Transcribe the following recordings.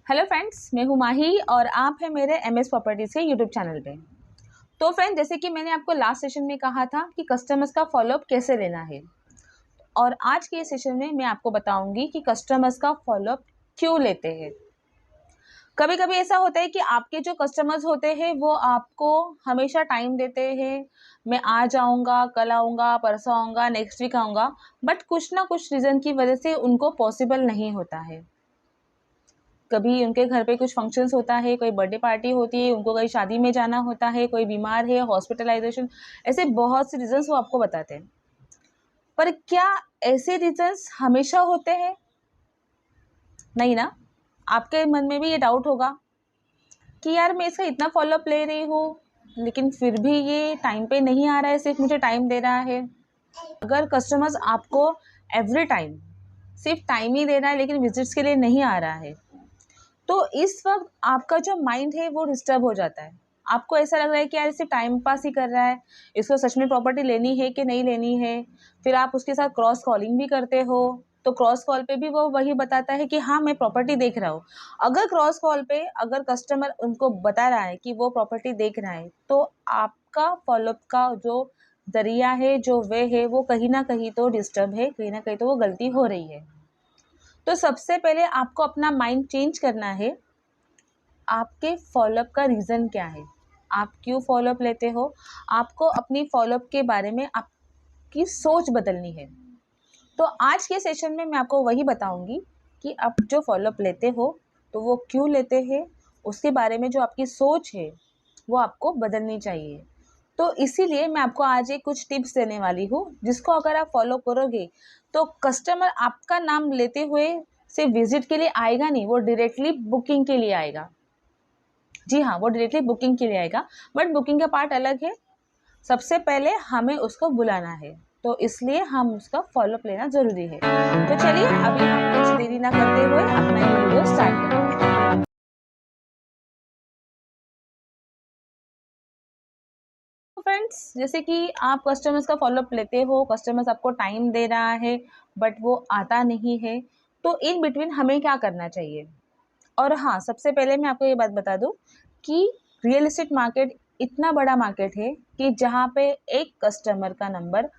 Hello friends, मैं हूँ माही और आप हैं मेरे एमएस प्रॉपर्टीज़ के यूट्यूब चैनल पे। तो फ्रेंड्स, जैसे कि मैंने आपको लास्ट सेशन में कहा था कि कस्टमर्स का फॉलोअप कैसे लेना है, और आज के सेशन में मैं आपको बताऊंगी कि कस्टमर्स का फॉलोअप क्यों लेते हैं। कभी कभी ऐसा होता है कि आपके जो कस्टमर्स होते हैं वो आपको हमेशा टाइम देते हैं, मैं आज आऊँगा, कल आऊँगा, परसों आऊँगा, नेक्स्ट वीक आऊँगा, बट कुछ ना कुछ रीज़न की वजह से उनको पॉसिबल नहीं होता है। कभी उनके घर पे कुछ फंक्शंस होता है, कोई बर्थडे पार्टी होती है, उनको कहीं शादी में जाना होता है, कोई बीमार है, हॉस्पिटलाइजेशन, ऐसे बहुत से रीजंस वो आपको बताते हैं। पर क्या ऐसे रीजंस हमेशा होते हैं? नहीं ना। आपके मन में भी ये डाउट होगा कि यार मैं इसका इतना फॉलोअप ले रही हूँ लेकिन फिर भी ये टाइम पे नहीं आ रहा है, सिर्फ मुझे टाइम दे रहा है। अगर कस्टमर्स आपको एवरी टाइम सिर्फ टाइम ही दे रहा है लेकिन विजिट्स के लिए नहीं आ रहा है, तो इस वक्त आपका जो माइंड है वो डिस्टर्ब हो जाता है। आपको ऐसा लग रहा है कि यार इसे टाइम पास ही कर रहा है, इसको सच में प्रॉपर्टी लेनी है कि नहीं लेनी है। फिर आप उसके साथ क्रॉस कॉलिंग भी करते हो, तो क्रॉस कॉल पे भी वो वही बताता है कि हाँ मैं प्रॉपर्टी देख रहा हूँ। अगर क्रॉस कॉल पे अगर कस्टमर उनको बता रहा है कि वो प्रॉपर्टी देख रहा है, तो आपका फॉलोअप का जो जरिया है, जो वे है, वो कहीं ना कहीं तो डिस्टर्ब है, कहीं ना कहीं तो वो गलती हो रही है। तो सबसे पहले आपको अपना माइंड चेंज करना है। आपके फॉलोअप का रीज़न क्या है? आप क्यों फॉलोअप लेते हो? आपको अपनी फॉलोअप के बारे में आपकी सोच बदलनी है। तो आज के सेशन में मैं आपको वही बताऊंगी कि आप जो फॉलोअप लेते हो तो वो क्यों लेते हैं, उसके बारे में जो आपकी सोच है वो आपको बदलनी चाहिए। तो इसीलिए मैं आपको आज एक कुछ टिप्स देने वाली हूँ, जिसको अगर आप फॉलो करोगे तो कस्टमर आपका नाम लेते हुए सिर्फ विजिट के लिए आएगा नहीं, वो डायरेक्टली बुकिंग के लिए आएगा। जी हाँ, वो डायरेक्टली बुकिंग के लिए आएगा, बट बुकिंग का पार्ट अलग है। सबसे पहले हमें उसको बुलाना है, तो इसलिए हम उसका फॉलोअप लेना ज़रूरी है। तो चलिए अभी हम कुछ देरी ना करते हुए अपना ये वीडियो स्टार्ट करें। तो फ्रेंड्स, जैसे कि आप कस्टमर्स का फॉलोअप लेते हो, कस्टमर्स आपको टाइम दे रहा है बट वो आता नहीं है, तो इन बिटवीन हमें क्या करना चाहिए? और हाँ, सबसे पहले मैं आपको ये बात बता दूँ कि रियल एस्टेट मार्केट इतना बड़ा मार्केट है कि जहाँ पे एक कस्टमर का नंबर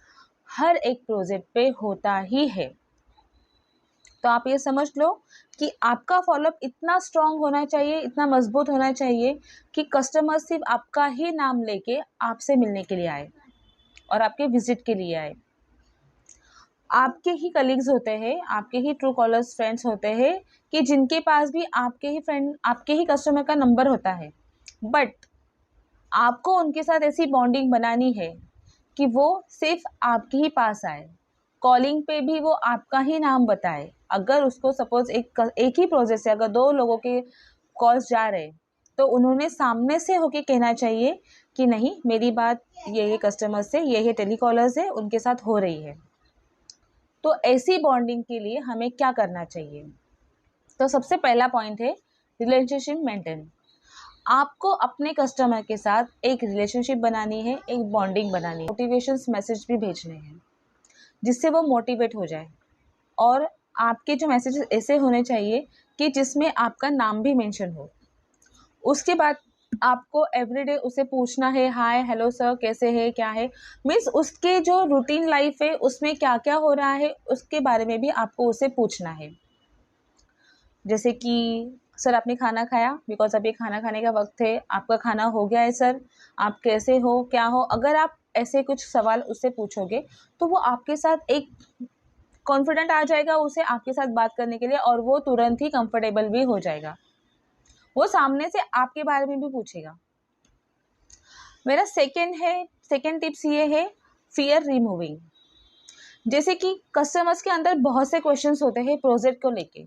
हर एक प्रोजेक्ट पे होता ही है। तो आप ये समझ लो कि आपका फॉलोअप इतना स्ट्रांग होना चाहिए, इतना मजबूत होना चाहिए कि कस्टमर सिर्फ आपका ही नाम लेके आपसे मिलने के लिए आए और आपके विजिट के लिए आए। आपके ही कलीग्स होते हैं, आपके ही ट्रू कॉलर्स फ्रेंड्स होते हैं कि जिनके पास भी आपके ही फ्रेंड, आपके ही कस्टमर का नंबर होता है, बट आपको उनके साथ ऐसी बॉन्डिंग बनानी है कि वो सिर्फ आपके ही पास आए, कॉलिंग पे भी वो आपका ही नाम बताए। अगर उसको सपोज एक ही प्रोजेक्ट से अगर 2 लोगों के कॉल्स जा रहे, तो उन्होंने सामने से होके कहना चाहिए कि नहीं, मेरी बात ये कस्टमर से, ये टेलीकॉलर्स है, उनके साथ हो रही है। तो ऐसी बॉन्डिंग के लिए हमें क्या करना चाहिए? तो सबसे पहला पॉइंट है रिलेशनशिप मेंटेन। आपको अपने कस्टमर के साथ एक रिलेशनशिप बनानी है, एक बॉन्डिंग बनानी है, मोटिवेशंस मैसेज भी भेजने हैं जिससे वो मोटिवेट हो जाए। और आपके जो मैसेजेस ऐसे होने चाहिए कि जिसमें आपका नाम भी मेंशन हो। उसके बाद आपको एवरीडे उसे पूछना है, हाय हेलो सर कैसे है, क्या है, मीन्स उसके जो रूटीन लाइफ है उसमें क्या क्या हो रहा है उसके बारे में भी आपको उसे पूछना है। जैसे कि सर आपने खाना खाया, बिकॉज अभी खाना खाने का वक्त है, आपका खाना हो गया है सर, आप कैसे हो, क्या हो। अगर आप ऐसे कुछ सवाल उससे पूछोगे तो वो आपके साथ एक कॉन्फिडेंट आ जाएगा उसे आपके साथ बात करने के लिए, और वो तुरंत ही कंफर्टेबल भी हो जाएगा। वो सामने से आपके बारे में भी पूछेगा। मेरा सेकेंड टिप्स ये है फियर रिमूविंग। जैसे कि कस्टमर्स के अंदर बहुत से क्वेश्चंस होते हैं प्रोजेक्ट को लेके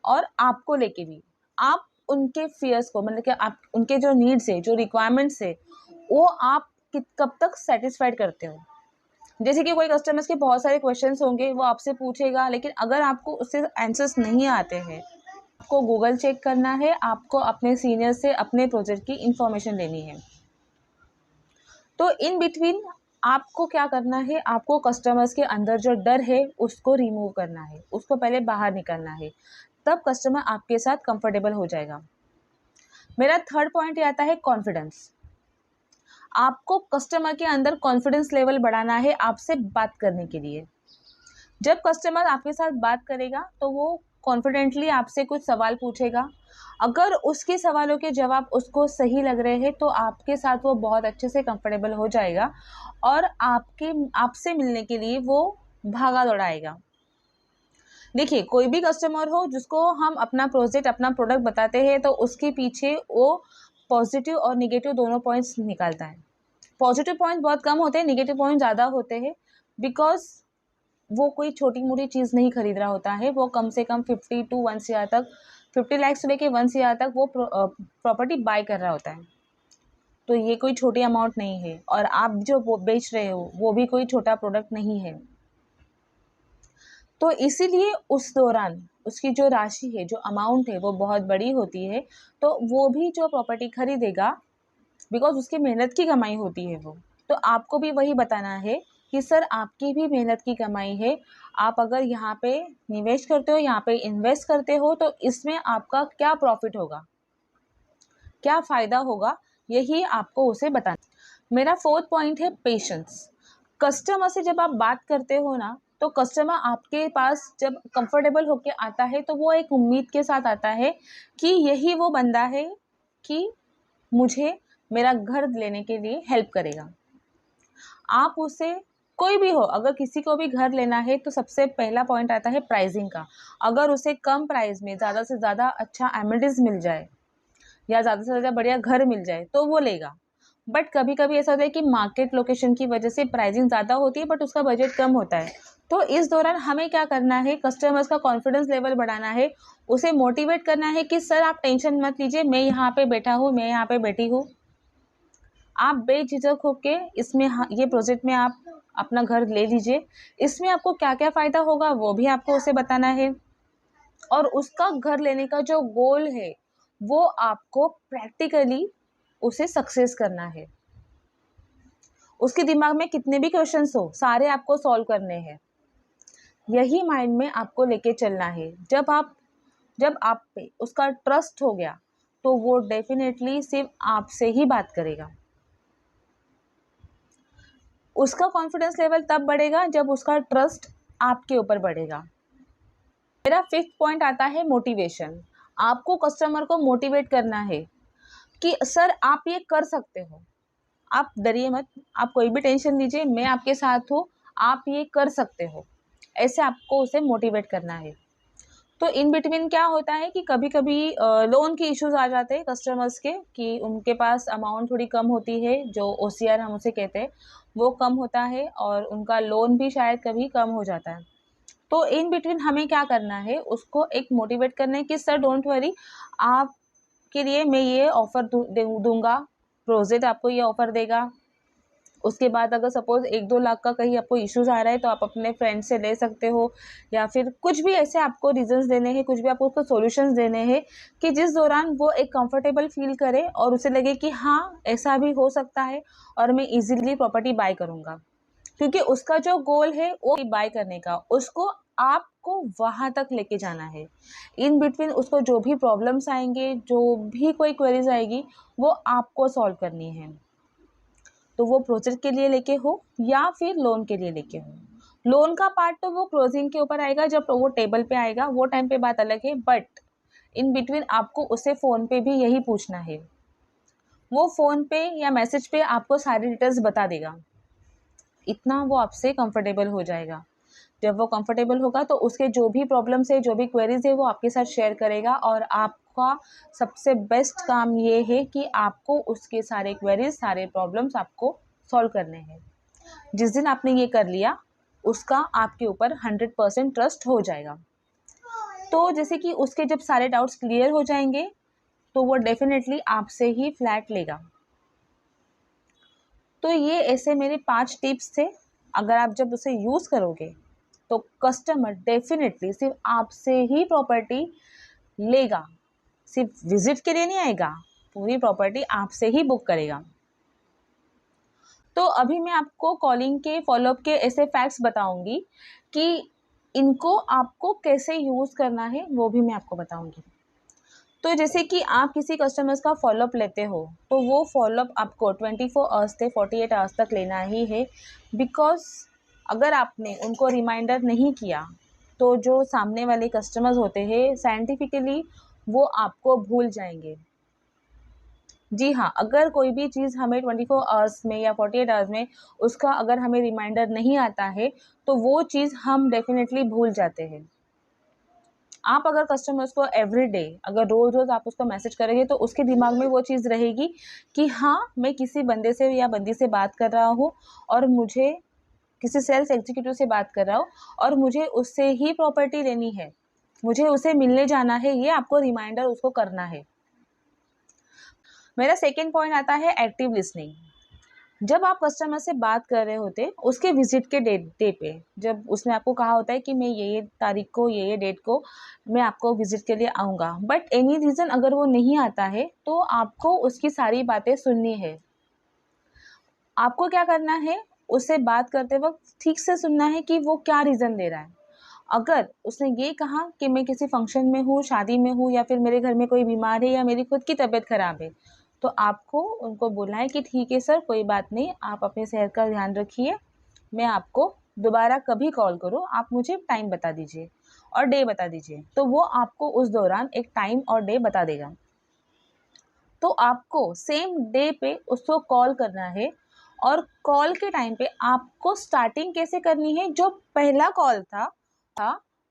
और आपको लेके भी। आप उनके फियर्स को, मतलब कि आप उनके जो नीड्स है, जो रिक्वायरमेंट्स है, वो आप कब तक सेटिस्फाइड करते हो। जैसे कि कोई कस्टमर्स के बहुत सारे क्वेश्चंस होंगे, वो आपसे पूछेगा, लेकिन अगर आपको उससे आंसर्स नहीं आते हैं, आपको गूगल चेक करना है, आपको अपने सीनियर से अपने प्रोजेक्ट की इंफॉर्मेशन लेनी है। तो इन बिटवीन आपको क्या करना है, आपको कस्टमर्स के अंदर जो डर है उसको रिमूव करना है, उसको पहले बाहर निकलना है। तब कस्टमर आपके साथ कंफर्टेबल हो जाएगा। मेरा थर्ड पॉइंट ये आता है कॉन्फिडेंस। आपको कस्टमर के अंदर कॉन्फिडेंस लेवल बढ़ाना है आपसे बात करने के लिए। जब कस्टमर आपके साथ बात करेगा तो वो कॉन्फिडेंटली आपसे कुछ सवाल पूछेगा। अगर उसके सवालों के जवाब उसको सही लग रहे हैं तो आपके साथ वो बहुत अच्छे से कंफर्टेबल हो जाएगा और आपसे मिलने के लिए वो भागा दौड़ाएगा। देखिए, कोई भी कस्टमर हो जिसको हम अपना प्रोजेक्ट, अपना प्रोडक्ट बताते हैं तो उसके पीछे वो पॉजिटिव और निगेटिव दोनों पॉइंट्स निकालता है। पॉजिटिव पॉइंट बहुत कम होते हैं, निगेटिव पॉइंट ज़्यादा होते हैं, बिकॉज वो कोई छोटी मोटी चीज़ नहीं खरीद रहा होता है। वो कम से कम 50 टू 1 CR तक, 50 लाख से लेके 1 CR तक वो प्रॉपर्टी बाय कर रहा होता है। तो ये कोई छोटी अमाउंट नहीं है और आप जो वो बेच रहे हो वो भी कोई छोटा प्रोडक्ट नहीं है। तो इसीलिए उस दौरान उसकी जो राशि है, जो अमाउंट है, वो बहुत बड़ी होती है। तो वो भी जो प्रॉपर्टी खरीदेगा, बिकॉज उसकी मेहनत की कमाई होती है वो, तो आपको भी वही बताना है कि सर आपकी भी मेहनत की कमाई है। आप अगर यहाँ पे निवेश करते हो, यहाँ पे इन्वेस्ट करते हो तो इसमें आपका क्या प्रॉफिट होगा, क्या फ़ायदा होगा, यही आपको उसे बताना। मेरा फोर्थ पॉइंट है पेशेंस। कस्टमर से जब आप बात करते हो ना, तो कस्टमर आपके पास जब कंफर्टेबल होके आता है तो वो एक उम्मीद के साथ आता है कि यही वो बंदा है कि मुझे मेरा घर लेने के लिए हेल्प करेगा। आप उसे, कोई भी हो, अगर किसी को भी घर लेना है तो सबसे पहला पॉइंट आता है प्राइसिंग का। अगर उसे कम प्राइस में ज़्यादा से ज़्यादा अच्छा एमिनिटीज़ मिल जाए या ज़्यादा से ज़्यादा बढ़िया घर मिल जाए तो वो लेगा। बट कभी कभी ऐसा होता है कि मार्केट लोकेशन की वजह से प्राइसिंग ज़्यादा होती है बट उसका बजट कम होता है। तो इस दौरान हमें क्या करना है, कस्टमर्स का कॉन्फिडेंस लेवल बढ़ाना है, उसे मोटिवेट करना है कि सर आप टेंशन मत लीजिए, मैं यहाँ पे बैठा हूँ, मैं यहाँ पे बैठी हूँ, आप बेझिझक होके इसमें, ये प्रोजेक्ट में आप अपना घर ले लीजिए। इसमें आपको क्या क्या फ़ायदा होगा वो भी आपको उसे बताना है। और उसका घर लेने का जो गोल है वो आपको प्रैक्टिकली उसे सक्सेस करना है। उसके दिमाग में कितने भी क्वेश्चंस हो, सारे आपको सॉल्व करने हैं। यही माइंड में आपको लेके चलना है। जब आप पे उसका ट्रस्ट हो गया तो वो डेफिनेटली सिर्फ आपसे ही बात करेगा। उसका कॉन्फिडेंस लेवल तब बढ़ेगा जब उसका ट्रस्ट आपके ऊपर बढ़ेगा। मेरा फिफ्थ पॉइंट आता है मोटिवेशन। आपको कस्टमर को मोटिवेट करना है कि सर आप ये कर सकते हो, आप डरिए मत, आप कोई भी टेंशन लीजिए, मैं आपके साथ हूँ, आप ये कर सकते हो। ऐसे आपको उसे मोटिवेट करना है। तो इन बिटवीन क्या होता है कि कभी कभी लोन के इश्यूज आ जाते हैं कस्टमर्स के, कि उनके पास अमाउंट थोड़ी कम होती है, जो OCR हम उसे कहते हैं, वो कम होता है और उनका लोन भी शायद कभी कम हो जाता है। तो इन बिटवीन हमें क्या करना है, उसको एक मोटिवेट करना है कि सर डोंट वरी, आपके लिए मैं ये ऑफ़र दूंगा, प्रोजेक्ट आपको ये ऑफ़र देगा। उसके बाद अगर सपोज़ 1-2 लाख का कहीं आपको इश्यूज़ आ रहा है तो आप अपने फ्रेंड से ले सकते हो, या फिर कुछ भी ऐसे आपको रीज़न्स देने हैं, कुछ भी आपको उसको सॉल्यूशंस देने हैं कि जिस दौरान वो एक कंफर्टेबल फ़ील करे और उसे लगे कि हाँ, ऐसा भी हो सकता है और मैं ईज़िली प्रॉपर्टी बाय करूँगा। क्योंकि उसका जो गोल है वो बाय करने का, उसको आपको वहाँ तक लेके जाना है। इन बिटवीन उसको जो भी प्रॉब्लम्स आएँगे, जो भी कोई क्वेरीज़ आएगी, वो आपको सॉल्व करनी है। तो वो प्रोजेक्ट के लिए लेके हो या फिर लोन के लिए लेके हो। लोन का पार्ट तो वो क्लोजिंग के ऊपर आएगा, जब वो टेबल पे आएगा वो टाइम पे बात अलग है, बट इन बिटवीन आपको उसे फ़ोन पे भी यही पूछना है। वो फ़ोन पे या मैसेज पे आपको सारी डिटेल्स बता देगा। इतना वो आपसे कंफर्टेबल हो जाएगा। जब वो कंफर्टेबल होगा तो उसके जो भी प्रॉब्लम्स है, जो भी क्वेरीज है, वो आपके साथ शेयर करेगा और आपका सबसे बेस्ट काम ये है कि आपको उसके सारे क्वेरीज, सारे प्रॉब्लम्स आपको सॉल्व करने हैं। जिस दिन आपने ये कर लिया, उसका आपके ऊपर 100% ट्रस्ट हो जाएगा। तो जैसे कि उसके जब सारे डाउट्स क्लियर हो जाएंगे तो वो डेफिनेटली आपसे ही फ्लैट लेगा। तो ये ऐसे मेरे 5 टिप्स थे। अगर आप जब उसे यूज़ करोगे तो कस्टमर डेफिनेटली सिर्फ आपसे ही प्रॉपर्टी लेगा, सिर्फ विजिट के लिए नहीं आएगा, पूरी प्रॉपर्टी आपसे ही बुक करेगा। तो अभी मैं आपको कॉलिंग के फॉलोअप के ऐसे फैक्ट्स बताऊंगी कि इनको आपको कैसे यूज़ करना है वो भी मैं आपको बताऊंगी। तो जैसे कि आप किसी कस्टमर्स का फॉलोअप लेते हो, तो वो फॉलोअप आपको 24 आवर्स से 48 आवर्स तक लेना ही है। बिकॉज़ अगर आपने उनको रिमाइंडर नहीं किया, तो जो सामने वाले कस्टमर्स होते हैं साइंटिफिकली वो आपको भूल जाएंगे। जी हाँ, अगर कोई भी चीज़ हमें 24 आवर्स में या 48 आवर्स में उसका अगर हमें रिमाइंडर नहीं आता है, तो वो चीज़ हम डेफ़िनेटली भूल जाते हैं। आप अगर कस्टमर्स को एवरीडे अगर रोज़-रोज़ आप उसको मैसेज करेंगे, तो उसके दिमाग में वो चीज़ रहेगी कि हाँ, मैं किसी बंदे से या बंदी से बात कर रहा हूँ और मुझे किसी सेल्स एग्जीक्यूटिव से बात कर रहा हूँ और मुझे उससे ही प्रॉपर्टी लेनी है, मुझे उसे मिलने जाना है, ये आपको रिमाइंडर उसको करना है। मेरा सेकंड पॉइंट आता है एक्टिव लिसनिंग। जब आप कस्टमर से बात कर रहे होते उसके विजिट के डे पे, जब उसने आपको कहा होता है कि मैं ये तारीख को ये डेट को मैं आपको विजिट के लिए आऊँगा, बट एनी रीज़न अगर वो नहीं आता है, तो आपको उसकी सारी बातें सुननी है। आपको क्या करना है, उससे बात करते वक्त ठीक से सुनना है कि वो क्या रीज़न दे रहा है। अगर उसने ये कहा कि मैं किसी फंक्शन में हूँ, शादी में हूँ, या फिर मेरे घर में कोई बीमार है या मेरी खुद की तबीयत ख़राब है, तो आपको उनको बोलना है कि ठीक है सर, कोई बात नहीं, आप अपनी सेहत का ध्यान रखिए, मैं आपको दोबारा कभी कॉल करूँ, आप मुझे टाइम बता दीजिए और डे बता दीजिए। तो वो आपको उस दौरान एक टाइम और डे बता देगा। तो आपको सेम डे पे उसको कॉल करना है और कॉल के टाइम पे आपको स्टार्टिंग कैसे करनी है, जो पहला कॉल था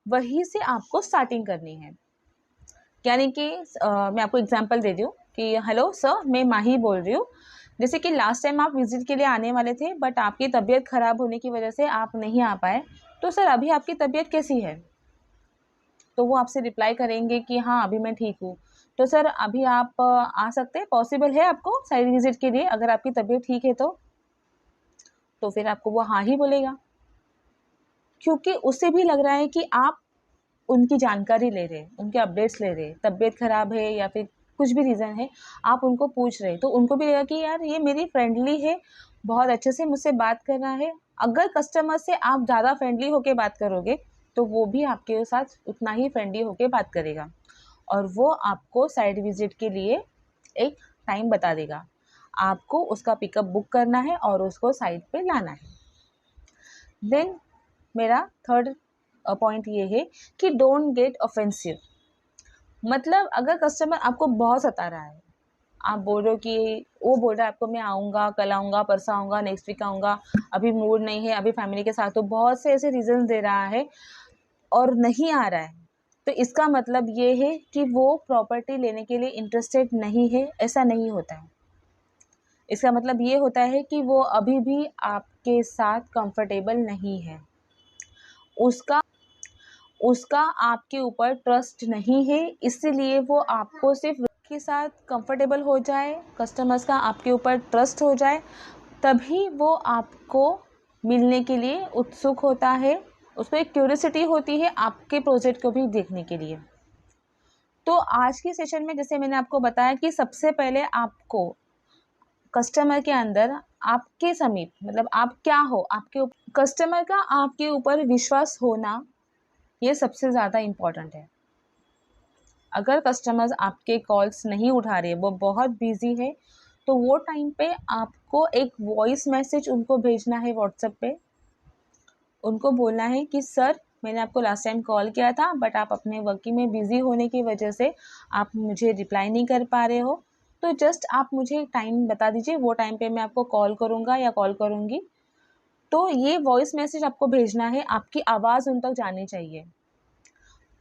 वहीं से आपको स्टार्टिंग करनी है। यानी कि मैं आपको एग्जांपल दे दूँ कि हेलो सर, मैं माही बोल रही हूँ। जैसे कि लास्ट टाइम आप विज़िट के लिए आने वाले थे, बट आपकी तबीयत ख़राब होने की वजह से आप नहीं आ पाए। तो सर, अभी आपकी तबीयत कैसी है? तो वो आपसे रिप्लाई करेंगे कि हाँ, अभी मैं ठीक हूँ। तो सर, अभी आप आ सकते हैं? पॉसिबल है आपको साइट विज़िट के लिए, अगर आपकी तबीयत ठीक है तो? तो फिर आपको वो हाँ ही बोलेगा, क्योंकि उसे भी लग रहा है कि आप उनकी जानकारी ले रहे हैं, उनके अपडेट्स ले रहे हैं। तबीयत ख़राब है या फिर कुछ भी रीज़न है, आप उनको पूछ रहे हैं, तो उनको भी लगेगा कि यार ये मेरी फ्रेंडली है, बहुत अच्छे से मुझसे बात कर रहा है। अगर कस्टमर से आप ज़्यादा फ्रेंडली होके बात करोगे, तो वो भी आपके साथ उतना ही फ्रेंडली होके बात करेगा और वो आपको साइट विज़िट के लिए एक टाइम बता देगा। आपको उसका पिकअप बुक करना है और उसको साइट पे लाना है। देन मेरा थर्ड पॉइंट ये है कि डोंट गेट ऑफेंसिव। मतलब अगर कस्टमर आपको बहुत सता रहा है, आप बोल रहे हो कि वो बोल रहा है आपको मैं आऊँगा, कल आऊँगा, परसों आऊँगा, नेक्स्ट वीक आऊँगा, अभी मूड नहीं है, अभी फैमिली के साथ हूँ, बहुत से ऐसे रीज़न्स दे रहा है और नहीं आ रहा है, तो इसका मतलब ये है कि वो प्रॉपर्टी लेने के लिए इंटरेस्टेड नहीं है, ऐसा नहीं होता है। इसका मतलब ये होता है कि वो अभी भी आपके साथ कंफर्टेबल नहीं है। उसका उसका आपके ऊपर ट्रस्ट नहीं है, इसीलिए वो आपको सिर्फ के साथ कंफर्टेबल हो जाए, कस्टमर्स का आपके ऊपर ट्रस्ट हो जाए, तभी वो आपको मिलने के लिए उत्सुक होता है। उसको एक क्यूरियोसिटी होती है आपके प्रोजेक्ट को भी देखने के लिए। तो आज के सेशन में जैसे मैंने आपको बताया कि सबसे पहले आपको कस्टमर के अंदर आपके समीप, मतलब आप क्या हो, आपके कस्टमर का आपके ऊपर विश्वास होना, ये सबसे ज़्यादा इम्पॉर्टेंट है। अगर कस्टमर्स आपके कॉल्स नहीं उठा रहे, वो बहुत बिजी है, तो वो टाइम पे आपको एक वॉइस मैसेज उनको भेजना है व्हाट्सएप पे। उनको बोलना है कि सर, मैंने आपको लास्ट टाइम कॉल किया था, बट आप अपने वर्किंग में बिज़ी होने की वजह से आप मुझे रिप्लाई नहीं कर पा रहे हो, तो जस्ट आप मुझे टाइम बता दीजिए, वो टाइम पे मैं आपको कॉल करूँगा या कॉल करूँगी। तो ये वॉइस मैसेज आपको भेजना है, आपकी आवाज़ उन तक जानी चाहिए।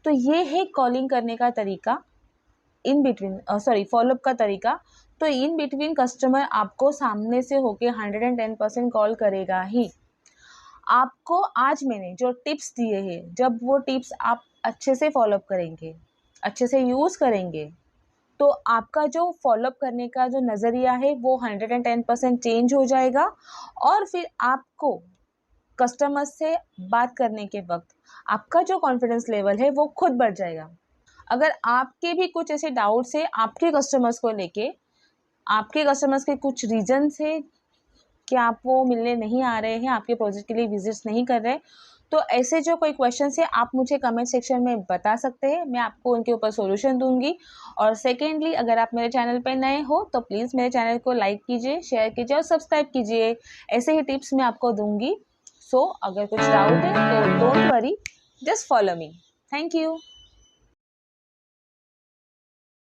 तो ये है कॉलिंग करने का तरीका, इन बिटवीन फॉलोअप का तरीका। तो इन बिटवीन कस्टमर आपको सामने से होके 110% कॉल करेगा ही। आपको आज मैंने जो टिप्स दिए हैं, जब वो टिप्स आप अच्छे से फॉलोअप करेंगे, अच्छे से यूज़ करेंगे, तो आपका जो फॉलोअप करने का जो नज़रिया है वो 110% चेंज हो जाएगा और फिर आपको कस्टमर से बात करने के वक्त आपका जो कॉन्फिडेंस लेवल है वो खुद बढ़ जाएगा। अगर आपके भी कुछ ऐसे डाउट्स है आपके कस्टमर्स को लेके, आपके कस्टमर्स के कुछ रीजंस है कि आप वो मिलने नहीं आ रहे हैं, आपके प्रोजेक्ट के लिए विजिट्स नहीं कर रहे, तो ऐसे जो कोई क्वेश्चन है आप मुझे कमेंट सेक्शन में बता सकते हैं, मैं आपको उनके ऊपर सॉल्यूशन दूंगी। और सेकेंडली, अगर आप मेरे चैनल पे नए हो तो प्लीज़ मेरे चैनल को लाइक कीजिए, शेयर कीजिए और सब्सक्राइब कीजिए। ऐसे ही टिप्स मैं आपको दूंगी। सो अगर कुछ डाउट है तो don't worry, just follow me. Thank you.